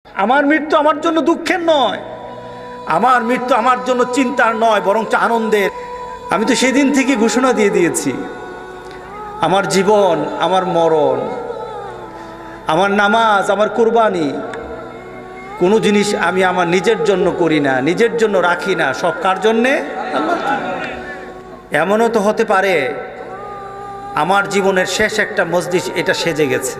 আমার মৃত্যু আমার জন্য দুঃখের নয়, আমার মৃত্যু আমার জন্য চিন্তার নয়, বরং আনন্দের। আমি তো সেদিন থেকে ঘোষণা দিয়ে দিয়েছি, আমার জীবন, আমার মরণ, আমার নামাজ, আমার কুরবানি, কোনো জিনিস আমি আমার নিজের জন্য করি না, নিজের জন্য রাখি না, সব কার জন্যে? আল্লাহর জন্য। এমনও তো হতে পারে আমার জীবনের শেষ একটা মজলিস এটা সেজে গেছে,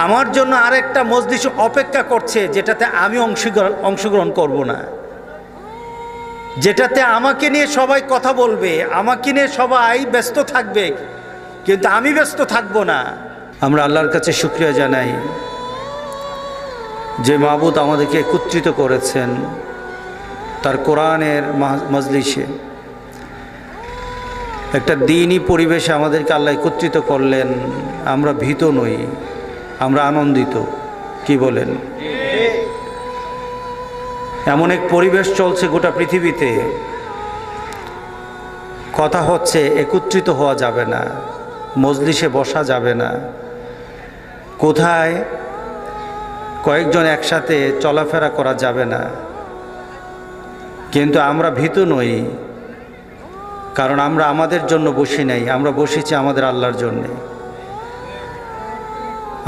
আমার জন্য আরেকটা মজলিস অপেক্ষা করছে, যেটাতে আমি অংশগ্রহণ করব না, যেটাতে আমাকে নিয়ে সবাই কথা বলবে, আমাকে নিয়ে সবাই ব্যস্ত থাকবে, কিন্তু আমি ব্যস্ত থাকব না। আমরা আল্লাহর কাছে শুকরিয়া জানাই যে মাবুদ আমাদেরকে একত্রিত করেছেন তার কোরআনের মজলিসে, একটা দ্বীনি পরিবেশে আমাদেরকে আল্লাহ একত্রিত করলেন। আমরা ভীত নই, আমরা আনন্দিত। কি বলেন? এমন এক পরিবেশ চলছে গোটা পৃথিবীতে, কথা হচ্ছে একত্রিত হওয়া যাবে না, মজলিসে বসা যাবে না, কোথায় কয়েকজন একসাথে চলাফেরা করা যাবে না। কিন্তু আমরা ভীত নই, কারণ আমরা আমাদের জন্য বসি নাই, আমরা বসেছি আমাদের আল্লাহর জন্যে।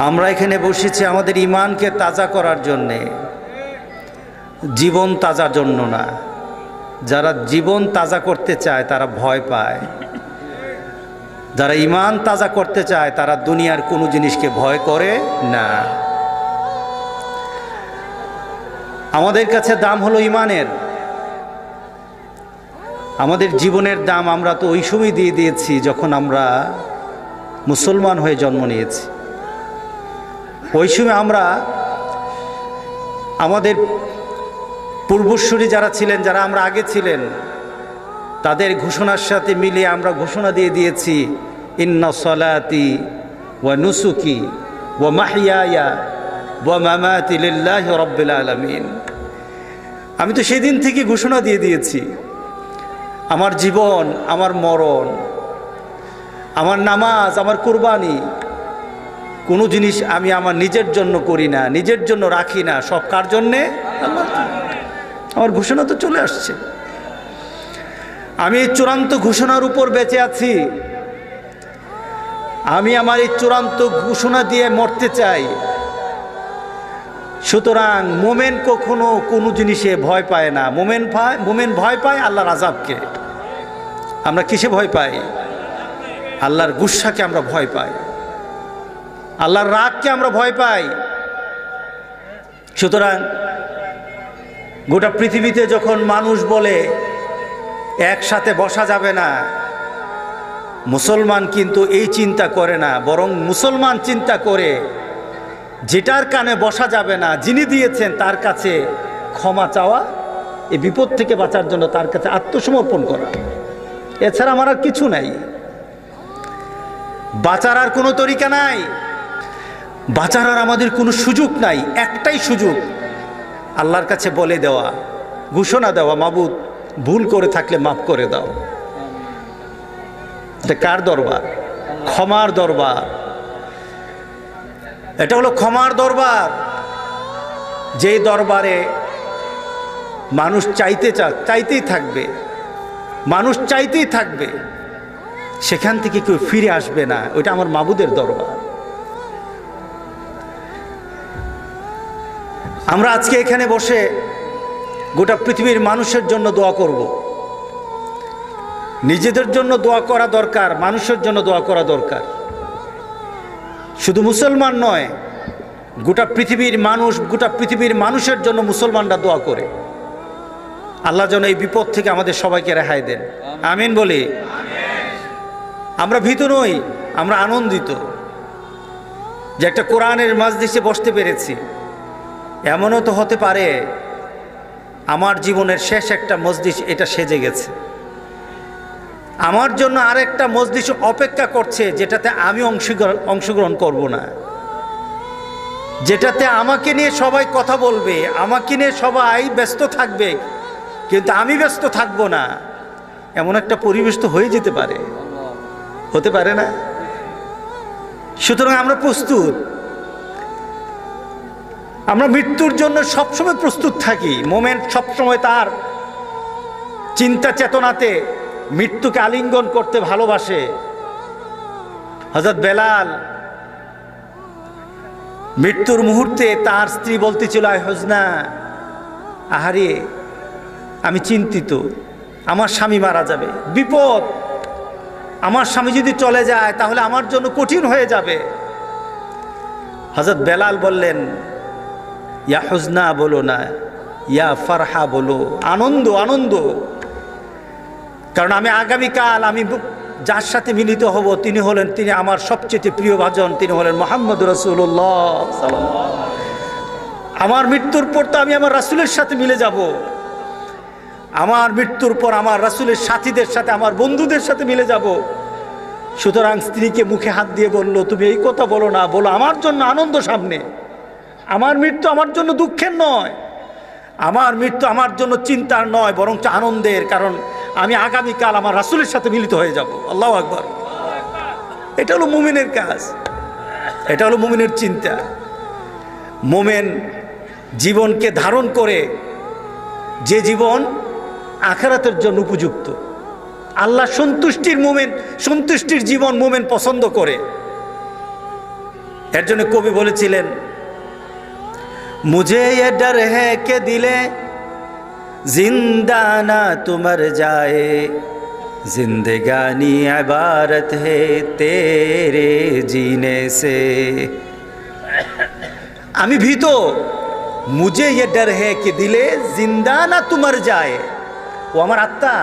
আমরা এখানে বসেছি আমাদের ঈমানকে তাজা করার জন্যে, জীবন তাজার জন্য না। যারা জীবন তাজা করতে চায় তারা ভয় পায়, যারা ঈমান তাজা করতে চায় তারা দুনিয়ার কোনো জিনিসকে ভয় করে না। আমাদের কাছে দাম হলো ঈমানের, আমাদের জীবনের দাম আমরা তো ওই সময় দিয়ে দিয়েছি যখন আমরা মুসলমান হয়ে জন্ম নিয়েছি। ওই সময় আমরা আমাদের পূর্বসূরি যারা ছিলেন, যারা আমরা আগে ছিলেন, তাদের ঘোষণার সাথে মিলিয়ে আমরা ঘোষণা দিয়ে দিয়েছি, ইন্না সলাতি ওয়া নুসুকি ওয়া মাহইয়ায়া ওয়া মামাতি লিল্লাহি রাব্বিল আলামিন। আমি তো সেদিন থেকে ঘোষণা দিয়ে দিয়েছি, আমার জীবন, আমার মরণ, আমার নামাজ, আমার কুরবানি, কোনো জিনিস আমি আমার নিজের জন্য করি না, নিজের জন্য রাখি না, সব কার জন্যে? আল্লাহর জন্য। আমার ঘোষণা তো চলে আসছে, আমি এই চূড়ান্ত ঘোষণার উপর বেঁচে আছি। আমি আমার এই চূড়ান্ত ঘোষণা দিয়ে মরতে চাই। সুতরাং মোমেন কখনো কোনো জিনিসে ভয় পায় না। মোমেন ভয় পায় আল্লাহর আযাবকে। আমরা কিসে ভয় পাই? আল্লাহর গুসাকে আমরা ভয় পাই, আল্লাহর রাগকে আমরা ভয় পাই। সুতরাং গোটা পৃথিবীতে যখন মানুষ বলে একসাথে বসা যাবে না, মুসলমান কিন্তু এই চিন্তা করে না, বরং মুসলমান চিন্তা করে যেটার কানে বসা যাবে না, যিনি দিয়েছেন তার কাছে ক্ষমা চাওয়া, এই বিপদ থেকে বাঁচার জন্য তার কাছে আত্মসমর্পণ করা। এছাড়া আমার আর কিছু নাই, বাঁচার আর কোনো তরিকা নাই, বাঁচার আর আমাদের কোনো সুযোগ নাই। একটাই সুযোগ, আল্লাহর কাছে বলে দেওয়া, ঘোষণা দেওয়া, মাবুদ ভুল করে থাকলে মাফ করে দাও। এটা কার দরবার? ক্ষমার দরবার। এটা হলো ক্ষমার দরবার, যেই দরবারে মানুষ চাইতেই থাকবে, মানুষ চাইতেই থাকবে, সেখান থেকে কেউ ফিরে আসবে না। ওইটা আমার মাবুদের দরবার। আমরা আজকে এখানে বসে গোটা পৃথিবীর মানুষের জন্য দোয়া করব। নিজেদের জন্য দোয়া করা দরকার, মানুষের জন্য দোয়া করা দরকার। শুধু মুসলমান নয়, গোটা পৃথিবীর মানুষ, গোটা পৃথিবীর মানুষের জন্য মুসলমানরা দোয়া করে আল্লাহ যেন এই বিপদ থেকে আমাদের সবাইকে রেহাই দেন। আমিন বলি। আমরা ভীত নই, আমরা আনন্দিত যে একটা কোরআনের মজলিসে বসতে পেরেছি। এমনও তো হতে পারে আমার জীবনের শেষ একটা মজলিস এটা সেজে গেছে, আমার জন্য আরেকটা মজলিস অপেক্ষা করছে, যেটাতে আমি অংশগ্রহণ করব না, যেটাতে আমাকে নিয়ে সবাই কথা বলবে, আমাকে নিয়ে সবাই ব্যস্ত থাকবে, কিন্তু আমি ব্যস্ত থাকব না। এমন একটা পরিবেশ তো হয়ে যেতে পারে, হতে পারে না? সুতরাং আমরা প্রস্তুত। আমরা মৃত্যুর জন্য সবসময় প্রস্তুত থাকি। মোমেন সবসময় তার চিন্তা চেতনাতে মৃত্যুকে আলিঙ্গন করতে ভালোবাসে। হযরত বেলাল মৃত্যুর মুহূর্তে তার স্ত্রী বলতেছিল, আয় হুজনা, আহারে আমি চিন্তিত, আমার স্বামী মারা যাবে, বিপদ, আমার স্বামী যদি চলে যায় তাহলে আমার জন্য কঠিন হয়ে যাবে। হযরত বেলাল বললেন, ইয়া হুজনা বলো না, ইয়া ফারহা বলো, আনন্দ আনন্দ। কারণ আমি আগামীকাল আমি যার সাথে মিলিত হব তিনি আমার সবচেয়ে প্রিয় ভাজন, তিনি হলেন মুহাম্মদ রাসূলুল্লাহ সাল্লাল্লাহু আলাইহি ওয়াসাল্লাম। আমার মৃত্যুর পর তো আমি আমার রাসূলের সাথে মিলে যাব। আমার মৃত্যুর পর আমার রাসূলের সাথীদের সাথে, আমার বন্ধুদের সাথে মিলে যাব। সুতরাং স্ত্রীকে মুখে হাত দিয়ে বলল, তুমি এই কথা বলো না, বলো আমার জন্য আনন্দ সামনে। আমার মৃত্যু আমার জন্য দুঃখের নয়, আমার মৃত্যু আমার জন্য চিন্তার নয়, বরং আনন্দের। কারণ আমি আগামীকাল আমার রাসূলের সাথে মিলিত হয়ে যাব। আল্লাহু আকবার। এটা হলো মুমিনের কাজ, এটা হলো মুমিনের চিন্তা। মুমিন জীবনকে ধারণ করে যে জীবন আখিরাতের জন্য উপযুক্ত, আল্লাহ সন্তুষ্টির জীবন মুমিন পছন্দ করে। এর জন্য কবি বলেছিলেন, মুঝে ये डर है कि दिले जिंदा ना तू मर जाए, जिंदगानी इबारत है तेरे जीने से। আমি ভীত, মুঝে ये डर है कि दिले जिंदा ना तू मर जाए। ও আমার আত্মা,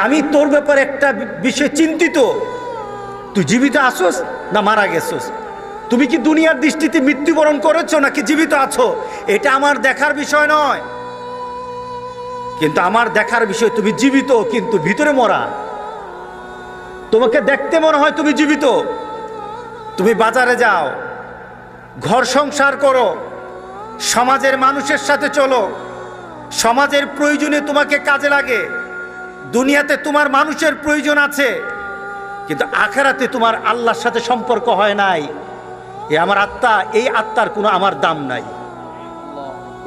আমি তোর ব্যাপারে একটা বিষয় চিন্তিত, তুই জীবিত আসোস না মারা গেছোস, তুমি কি দুনিয়ার দৃষ্টিতে মৃত্যুবরণ করেছো নাকি জীবিত আছো, এটা আমার দেখার বিষয় নয়। কিন্তু আমার দেখার বিষয় তুমি জীবিত কিন্তু ভিতরে মরা। তোমাকে দেখতে মনে হয় তুমি জীবিত, তুমি বাজারে যাও, ঘর সংসার করো, সমাজের মানুষের সাথে চলো, সমাজের প্রয়োজনে তোমাকে কাজে লাগে, দুনিয়াতে তোমার মানুষের প্রয়োজন আছে, কিন্তু আখিরাতে তোমার আল্লাহর সাথে সম্পর্ক হয় নাই। এ আমার আত্মা, এই আত্মার কোনো আমার দাম নাই,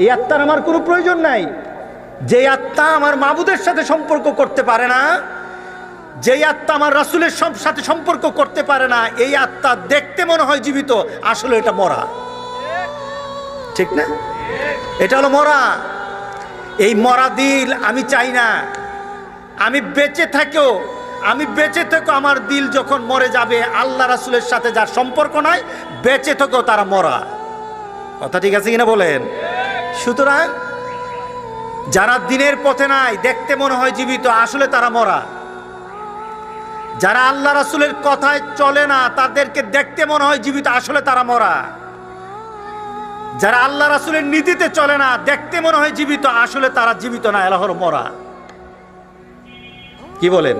এই আত্মার আমার কোনো প্রয়োজন নাই। যে আত্মা আমার মাবুদের সাথে সম্পর্ক করতে পারে না, যেই আত্মা আমার রাসূলের সাথে সম্পর্ক করতে পারে না, এই আত্মা দেখতে মনে হয় জীবিত, আসলে এটা মরা। ঠিক না? এটা হলো মরা। এই মরা দিল আমি চাই না। আমি বেঁচে থেকেও আমার দিল যখন মরে যাবে, আল্লাহ রাসূলের সাথে যার সম্পর্ক নাই, বেঁচে থেকেও তারা মরা। কথা ঠিক আছে কিনা বলেন? সুতরাং যারা দিনের পথে নাই, দেখতে মনে হয় জীবিত, আসলে তারা মরা। যারা আল্লাহ রাসূলের কথায় চলে না, তাদেরকে দেখতে মনে হয় জীবিত, আসলে তারা মরা। যারা আল্লাহ রাসূলের নীতিতে চলে না, দেখতে মনে হয় জীবিত, আসলে তারা জীবিত না, এরা হলো মরা। কি বলেন?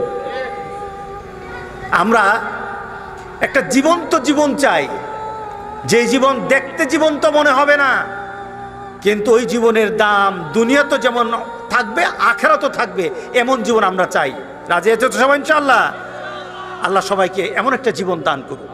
আমরা একটা জীবন্ত জীবন চাই, যে জীবন দেখতে জীবন্ত মনে হবে না, কিন্তু ওই জীবনের দাম দুনিয়া তো যেমন থাকবে, আখিরাতও থাকবে, এমন জীবন আমরা চাই। রাজি আছো তো সবাই ইনশাআল্লাহ? আল্লাহ সবাইকে এমন একটা জীবন দান করুন।